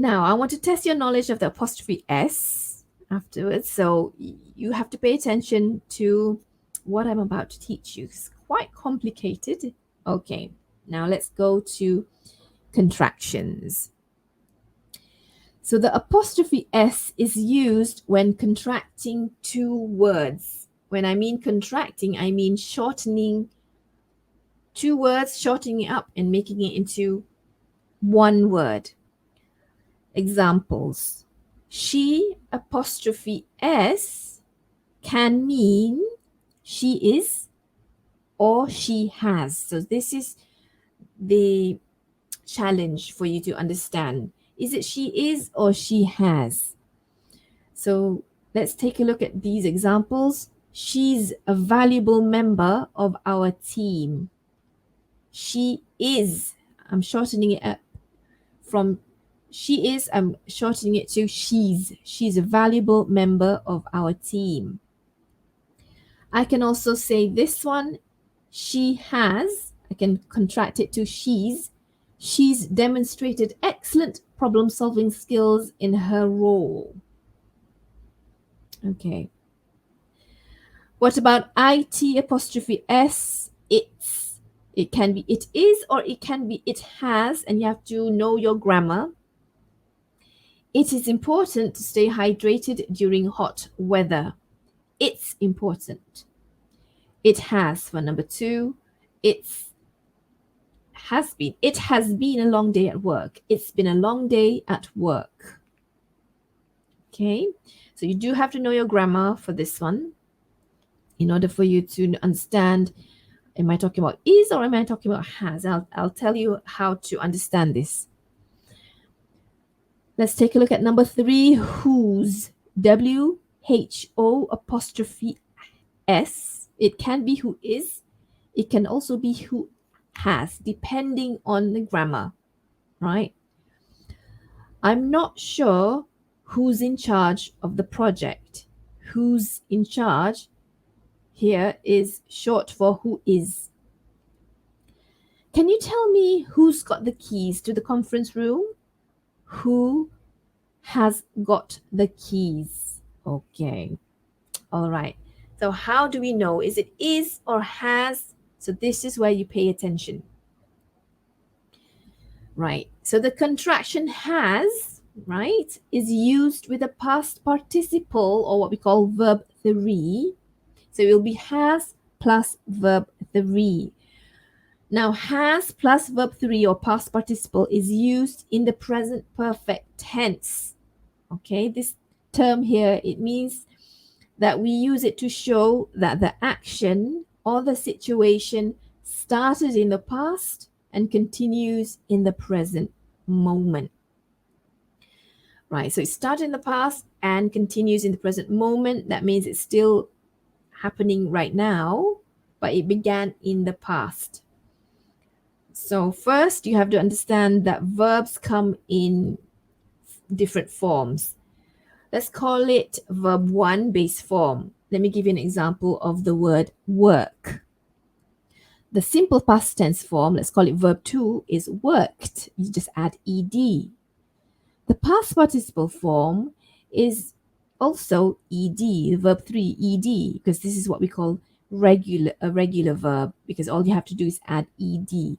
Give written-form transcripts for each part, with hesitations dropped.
Now, I want to test your knowledge of the apostrophe S afterwards. So you have to pay attention to what I'm about to teach you. It's quite complicated. Okay, now let's go to contractions. So the apostrophe S is used when contracting two words. When I mean contracting, I mean shortening two words, shortening it up and making it into one word. Examples. She apostrophe S can mean she is or she has. So this is the challenge for you to understand. Is it she is or she has? So let's take a look at these examples. She's a valuable member of our team. She is, I'm shortening it up from she is, I'm shortening it to she's. She's a valuable member of our team. I can also say this one, she has, I can contract it to she's. She's demonstrated excellent problem solving skills in her role. Okay. What about IT apostrophe S? It's. It can be it is or it can be it has, and you have to know your grammar. It is important to stay hydrated during hot weather. It's important. It has for number 2. It has been a long day at work. It's been a long day at work. Okay, so you do have to know your grammar for this one in order for you to understand, am I talking about is or am I talking about has? I'll tell you how to understand this. Let's take a look at number 3, whose. W-H-O apostrophe S. It can be who is. It can also be who has, depending on the grammar, right? I'm not sure who's in charge of the project. Who's in charge here is short for who is. Can you tell me who's got the keys to the conference room? Who has got the keys? Okay. All right. So how do we know? Is it is or has? So this is where you pay attention. Right. So the contraction has, right, is used with a past participle or what we call verb 3. So it will be has plus verb 3. Now, has plus verb 3 or past participle is used in the present perfect tense. Okay, this term here, it means that we use it to show that the action or the situation started in the past and continues in the present moment. Right, so it started in the past and continues in the present moment. That means it's still happening right now, but it began in the past. So first, you have to understand that verbs come in different forms. Let's call it verb 1 base form. Let me give you an example of the word work. The simple past tense form, let's call it verb 2, is worked. You just add ed. The past participle form is also ed, verb 3, ed, because this is what we call a regular verb, because all you have to do is add ed.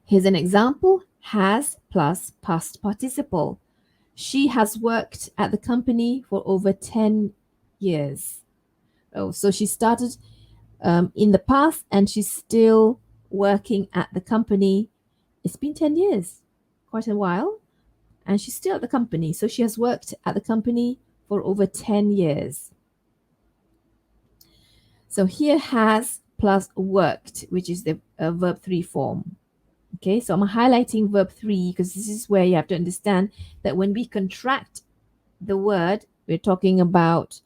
Here's an example, has plus past participle. She has worked at the company for over 10 years. Oh, so she started in the past and she's still working at the company. It's been 10 years, quite a while, and she's still at the company. So she has worked at the company for over 10 years. So here has plus worked, which is the verb 3 form. Okay, so I'm highlighting verb 3 because this is where you have to understand that when we contract the word, we're talking about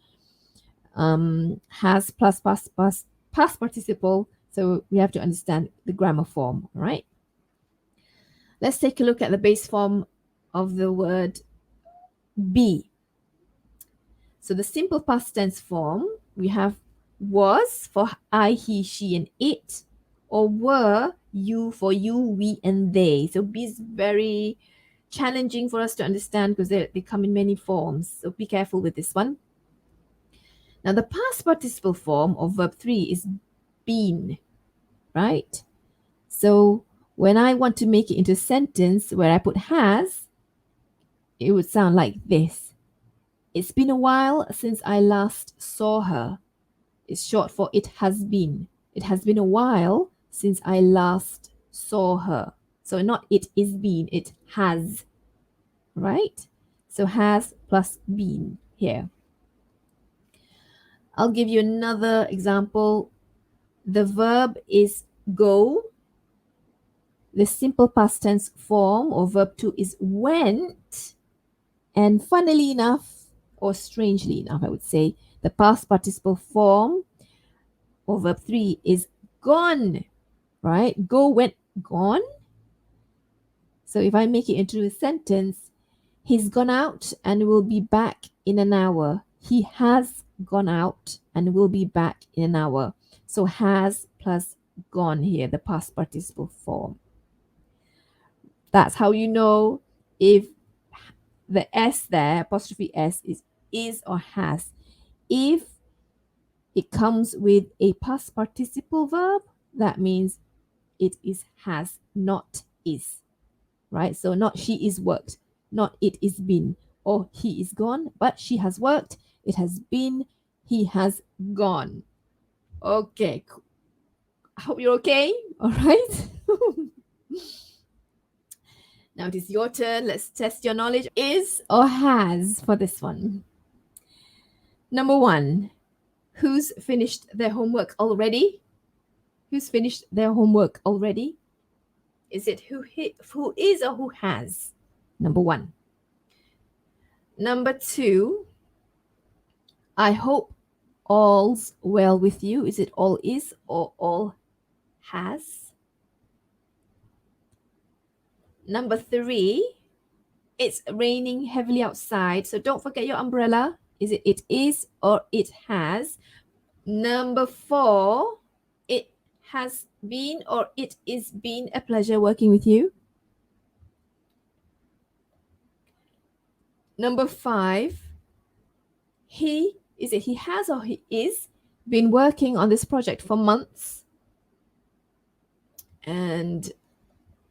has plus past participle. So we have to understand the grammar form, all right? Let's take a look at the base form of the word be. So the simple past tense form, we have was for I, he, she, and it, or were, you for you, we, and they. So be is very challenging for us to understand because they come in many forms. So be careful with this one. Now, the past participle form of verb 3 is been, right? So when I want to make it into a sentence where I put has, it would sound like this. It's been a while since I last saw her. It's short for it has been. It has been a while since I last saw her. So not it is been, it has, right? So has plus been here. I'll give you another example. The verb is go. The simple past tense form of verb 2 is went. And funnily enough, or strangely enough, I would say, the past participle form of verb 3 is gone, right? Go, went, gone. So if I make it into a sentence, he's gone out and will be back in an hour. He has gone out and will be back in an hour. So has plus gone here, the past participle form. That's how you know if the S there, apostrophe S, is or has. If it comes with a past participle verb, that means it is has, not is, right? So not she is worked, not it is been, or he is gone, but she has worked, it has been, he has gone. Okay, I hope you're okay. All right. Now it is your turn. Let's test your knowledge. Is or has for this one. Number 1, who's finished their homework already? Who's finished their homework already? Is it who is or who has? Number 1. Number 2, I hope all's well with you. Is it all is or all has? Number 3, it's raining heavily outside, so don't forget your umbrella. Is it is or it has? Number 4, it has been or it is been a pleasure working with you. Number 5, he has or he is been working on this project for months. And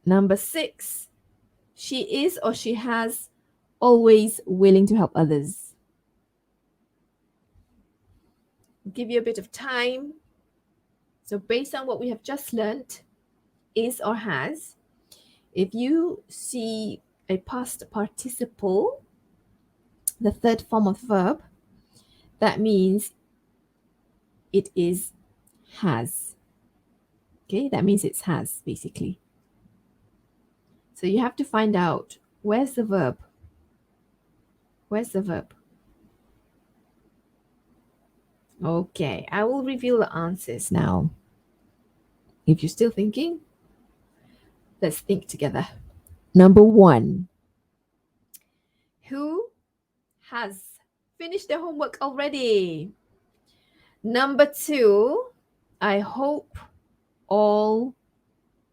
number 6, she is or she has always willing to help others. I'll give you a bit of time. So based on what we have just learned, is or has, if you see a past participle, the third form of verb, that means it is has. Okay, that means it's has, basically. So you have to find out, where's the verb? Where's the verb? Okay, I will reveal the answers now. If you're still thinking, let's think together. Number 1, who has finished their homework already? Number 2, I hope all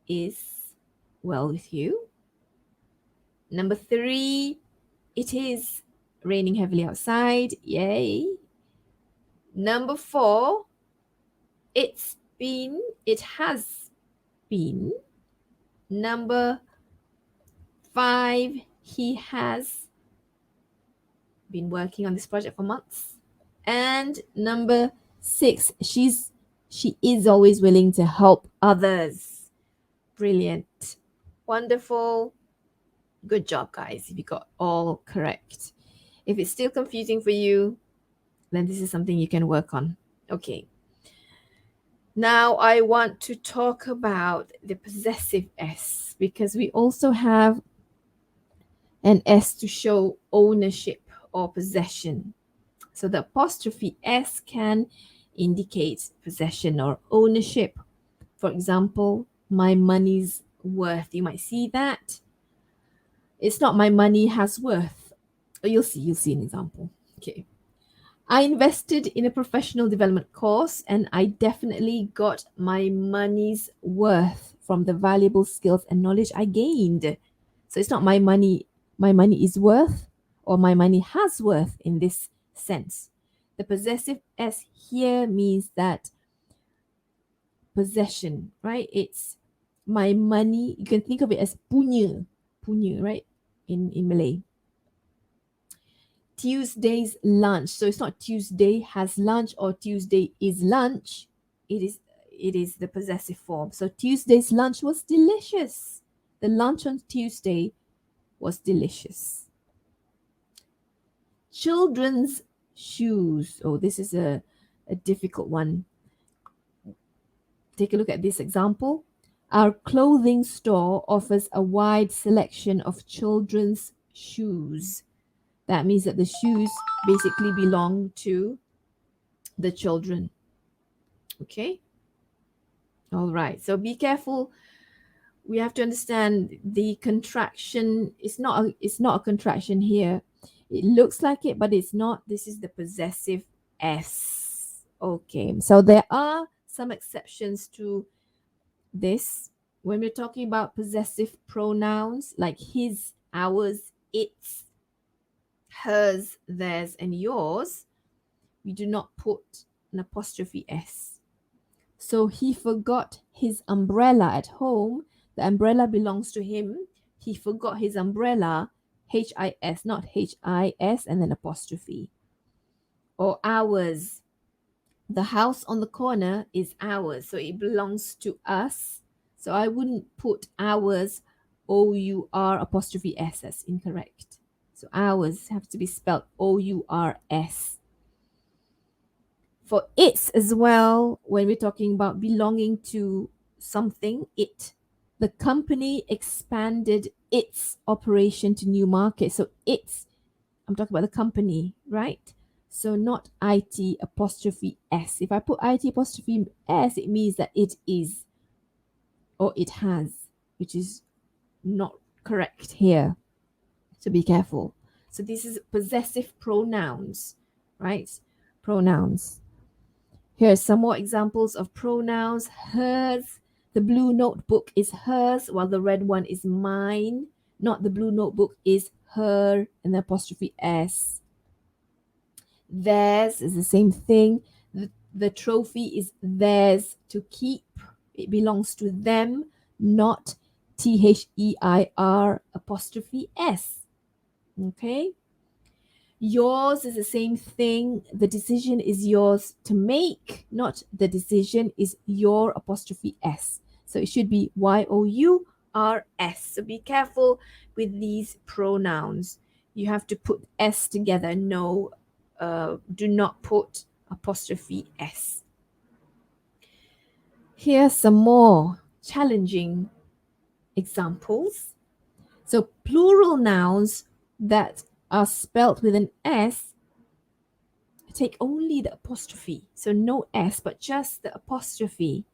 is well with you. Number 3, it is raining heavily outside. Yay. Number 4, it has been. Number 5, he has been working on this project for months. And number 6, she is always willing to help others. Brilliant. Wonderful. Good job, guys, if you got all correct. If it's still confusing for you, then this is something you can work on. Okay. Now I want to talk about the possessive S, because we also have an S to show ownership or possession. So the apostrophe S can indicate possession or ownership. For example, my money's worth. You might see that. It's not my money has worth. Oh, you'll see an example. Okay. I invested in a professional development course and I definitely got my money's worth from the valuable skills and knowledge I gained. So it's not my money my money is worth or my money has worth in this sense. The possessive S here means that possession, right? It's my money. You can think of it as punya, right? In Malay. Tuesday's lunch. So it's not Tuesday has lunch or Tuesday is lunch. It is the possessive form. So Tuesday's lunch was delicious. The lunch on Tuesday was delicious. Children's shoes. Oh, this is a difficult one. Take a look at this example. Our clothing store offers a wide selection of children's shoes. That means that the shoes basically belong to the children. Okay? All right. So be careful. We have to understand the contraction. It's not a contraction here. It looks like it, but it's not. This is the possessive S. Okay. So there are some exceptions to this. When we're talking about possessive pronouns like his, ours, its, hers, theirs, and yours, we do not put an apostrophe S. So he forgot his umbrella at home. The umbrella belongs to him. He forgot his umbrella, HIS, not HIS, and then apostrophe. Or ours. The house on the corner is ours, so it belongs to us. So I wouldn't put ours, OUR apostrophe S. That's incorrect. So ours have to be spelled OURS. For its as well, when we're talking about belonging to something, it. The company expanded its operation to new markets. So its, I'm talking about the company, right? So not IT apostrophe S. If I put IT apostrophe S, it means that it is or it has, which is not correct here. So be careful. So this is possessive pronouns, right? Pronouns. Here are some more examples of pronouns. Hers. The blue notebook is hers, while the red one is mine. Not the blue notebook is her, and the apostrophe S. Theirs is the same thing. The trophy is theirs to keep. It belongs to them, not THEIR apostrophe S. Okay? Yours is the same thing. The decision is yours to make, not the decision is your apostrophe S. So it should be YOURS. So be careful with these pronouns. You have to put S together. No, do not put apostrophe S. Here's some more challenging examples. So plural nouns that are spelt with an S, take only the apostrophe. So no S, but just the apostrophe.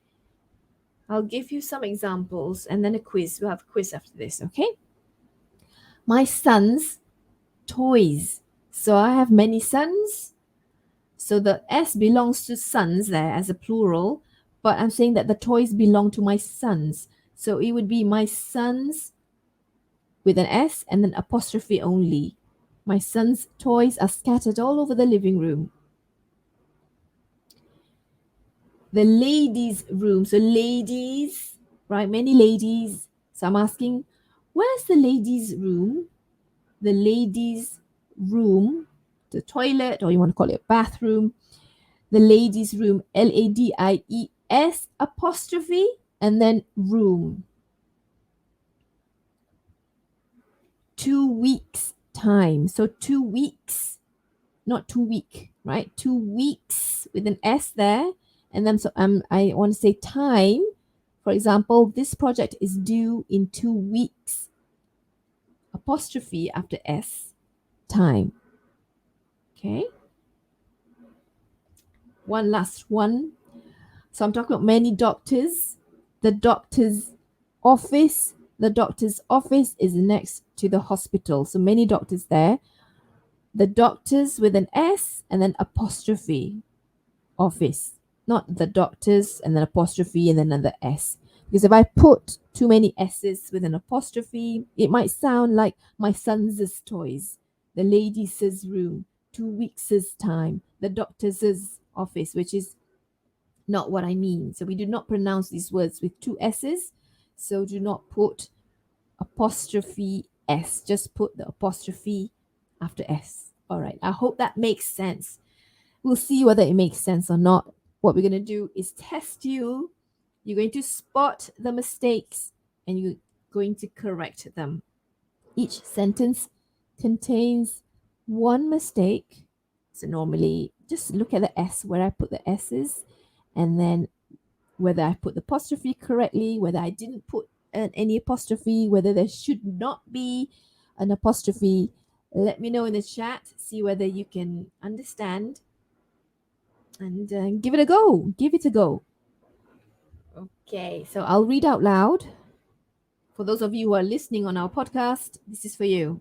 I'll give you some examples and then a quiz. We'll have a quiz after this, okay? My son's toys. So I have many sons. So the S belongs to sons there as a plural, but I'm saying that the toys belong to my sons. So it would be my sons with an S and then apostrophe only. My son's toys are scattered all over the living room. The ladies' room. So ladies, right? Many ladies. So I'm asking, where's the ladies' room? The ladies' room, the toilet, or you want to call it bathroom. The ladies' room, LADIES apostrophe, and then room. 2 weeks time. So 2 weeks, not 2 week, right? 2 weeks with an S there. And then so I want to say time. For example, this project is due in 2 weeks. Apostrophe after S, time. Okay. One last one. So I'm talking about many doctors. The doctor's office. The doctor's office is next to the hospital. So many doctors there. The doctors with an S and then apostrophe office. Not the doctors and then apostrophe and then another S. Because if I put too many S's with an apostrophe, it might sound like my son's toys, the ladies' room, 2 weeks' time, the doctor's office, which is not what I mean. So we do not pronounce these words with two S's. So do not put apostrophe S. Just put the apostrophe after S. All right. I hope that makes sense. We'll see whether it makes sense or not. What we're going to do is test you. You're going to spot the mistakes and you're going to correct them. Each sentence contains one mistake. So normally just look at the S where I put the S's and then whether I put the apostrophe correctly, whether I didn't put any apostrophe, whether there should not be an apostrophe. Let me know in the chat, see whether you can understand and give it a go. Give it a go. Okay, so I'll read out loud. For those of you who are listening on our podcast, this is for you.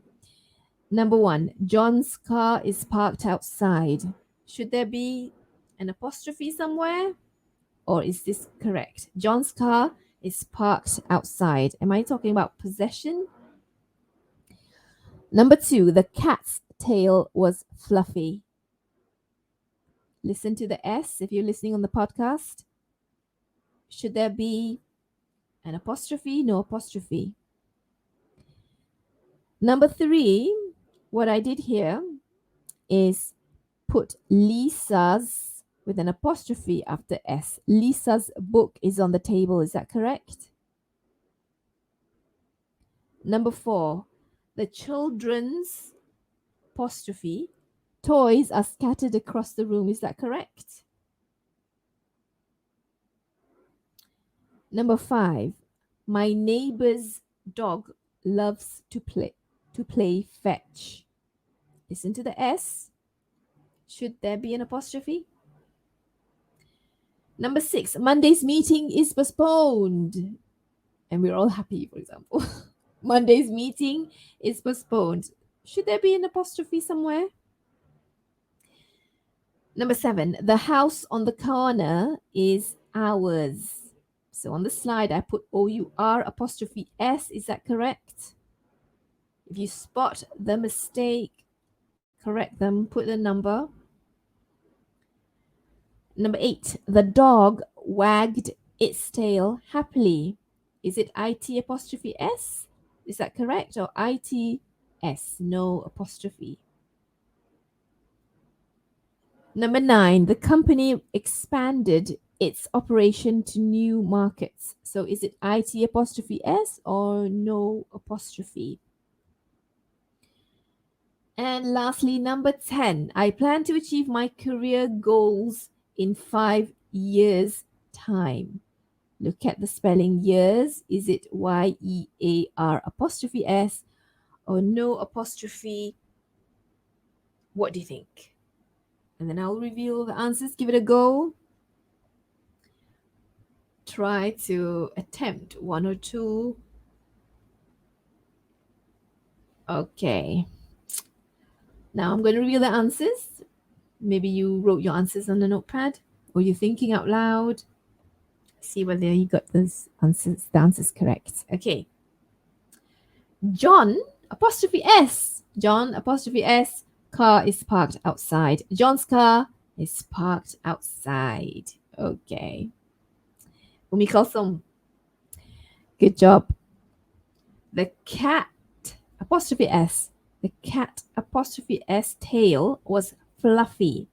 Number 1, John's car is parked outside. Should there be an apostrophe somewhere? Or is this correct? John's car is parked outside. Am I talking about possession? Number 2, the cat's tail was fluffy. Listen to the S if you're listening on the podcast. Should there be an apostrophe? No apostrophe. Number 3, what I did here is put Lisa's with an apostrophe after S. Lisa's book is on the table. Is that correct? Number 4, the children's apostrophe toys are scattered across the room. Is that correct? Number 5, my neighbor's dog loves to play fetch. Listen to the S. Should there be an apostrophe? Number 6, Monday's meeting is postponed. And we're all happy, for example. Monday's meeting is postponed. Should there be an apostrophe somewhere? Number 7, the house on the corner is ours. So on the slide, I put O-U-R apostrophe S. Is that correct? If you spot the mistake, correct them, put the number. Number 8, the dog wagged its tail happily. Is it IT apostrophe S? Is that correct? Or ITS? No apostrophe. Number 9, the company expanded its operation to new markets. So is it IT apostrophe S or no apostrophe? And lastly, number 10, I plan to achieve my career goals in 5 years' time. Look at the spelling years. Is it Y-E-A-R apostrophe S or no apostrophe? What do you think? And then I'll reveal the answers. Give it a go. Try to attempt 1 or 2. Okay. Now I'm going to reveal the answers. Maybe you wrote your answers on a notepad or you're thinking out loud. See whether you got the answers correct. Okay. John apostrophe S. John apostrophe S. Car is parked outside. John's car is parked outside. Okay. Umi Kalsum. Good job. The cat apostrophe S. The cat apostrophe S tail was fluffy.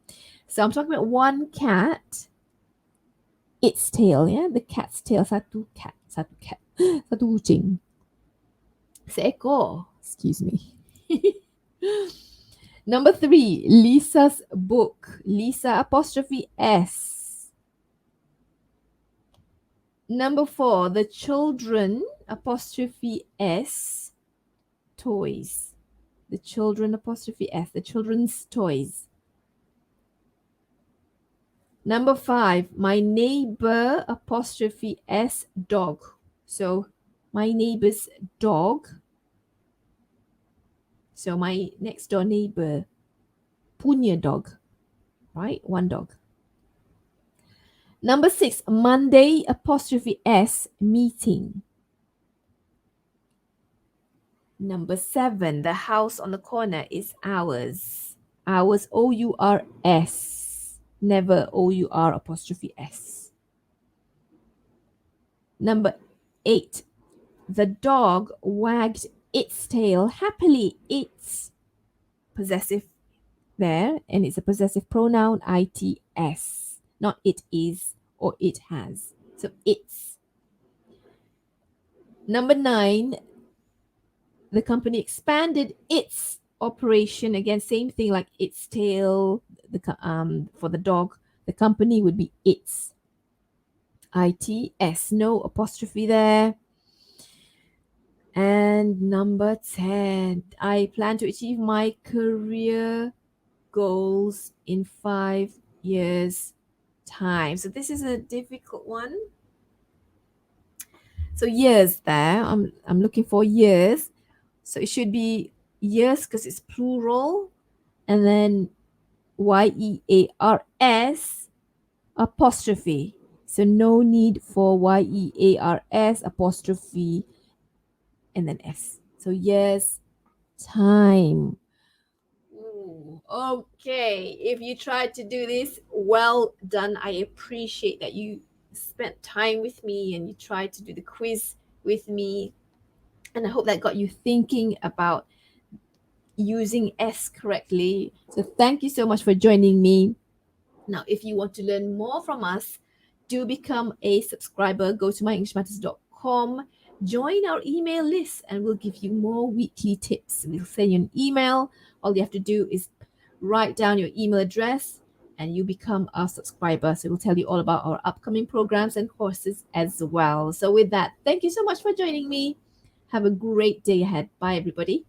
So I'm talking about one cat. Its tail, yeah? The cat's tail. Satu cat. Satu kucing. Seekor. Excuse me. Number 3, Lisa's book. Lisa apostrophe S. Number 4, the children apostrophe S toys. The children apostrophe S. The children's toys. Number 5, my neighbor apostrophe S dog. So my neighbor's dog. So my next door neighbor punya dog, right? One dog. Number 6, Monday apostrophe S meeting. Number 7, the house on the corner is ours. Ours, O-U-R-S. Never O-U-R apostrophe S. Number 8, the dog wagged its tail happily. It's possessive there, and it's a possessive pronoun, its, not it is or it has. So it's. Number 9, the company expanded its operation. Again, same thing like its tail. For the dog, the company would be its, its, no apostrophe there. And number 10, I plan to achieve my career goals in 5 years time. So this is a difficult one. So years there, I'm looking for years. So it should be years because it's plural, and then YEARS apostrophe. So no need for YEARS apostrophe and then S. So years time. Ooh, okay, if you tried to do this, well done. I appreciate that you spent time with me and you tried to do the quiz with me. And I hope that got you thinking about using S correctly. So thank you so much for joining me. Now, if you want to learn more from us, do become a subscriber. Go to myenglishmatters.com, join our email list, and we'll give you more weekly tips. We'll send you an email. All you have to do is write down your email address and you become a subscriber. So we'll tell you all about our upcoming programs and courses as well. So with that, thank you so much for joining me. Have a great day ahead. Bye, everybody.